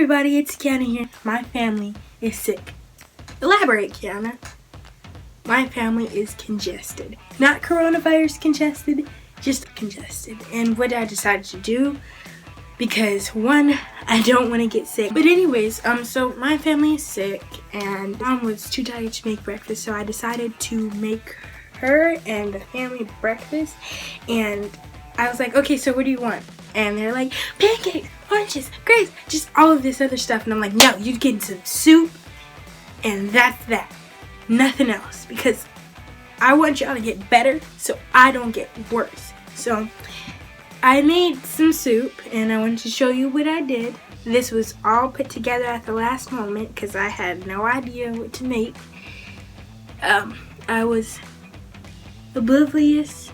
everybody, it's Keyannah here. My family is sick. Elaborate, Keyannah. My family is congested. Not coronavirus congested, just congested. And what I decided to do, because one, I don't want to get sick. But anyways, so my family is sick and Mom was too tired to make breakfast, so I decided to make her and the family breakfast. And I was like, okay, so what do you want? And they're like, pancakes, oranges, grapes, just all of this other stuff. And I'm like, no, you're getting some soup, and that's that. Nothing else. Because I want y'all to get better so I don't get worse. So I made some soup, and I wanted to show you what I did. This was all put together at the last moment because I had no idea what to make. I was oblivious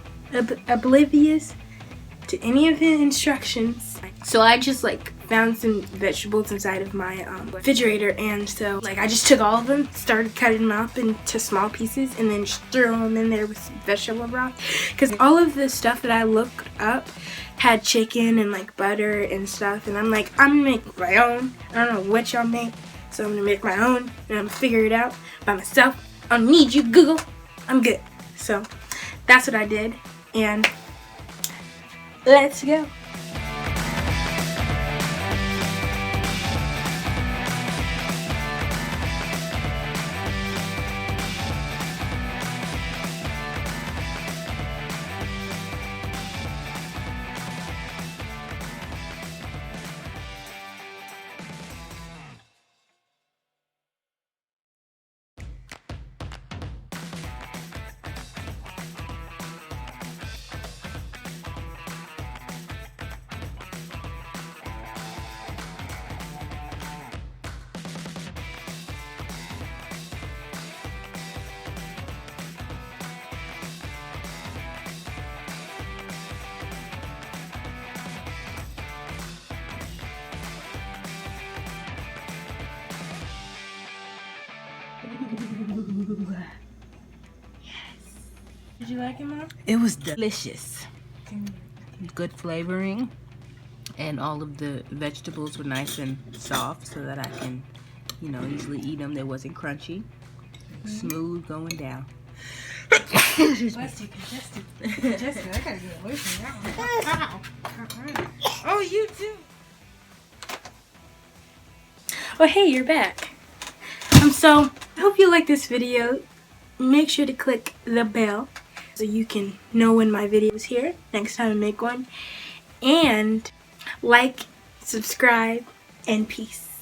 to any of the instructions. So I just found some vegetables inside of my refrigerator, and so I just took all of them, started cutting them up into small pieces, and then just threw them in there with some vegetable broth. Because all of the stuff that I looked up had chicken and butter and stuff, and I'm like, I'm gonna make my own. I don't know what y'all make, so I'm gonna make my own, and I'm gonna figure it out by myself. I don't need you, Google. I'm good. So that's what I did, and let's go. Yes. Did you like it, Mom? It was delicious. Good flavoring, and all of the vegetables were nice and soft so that I can, easily eat them. They wasn't crunchy. Smooth going down. Bless you, congested. Congested. I gotta get away from that one. Oh, you too. Oh, hey, you're back. So I hope you like this video. Make sure to click the bell so you can know when my video is here next time I make one. And like, subscribe, and peace.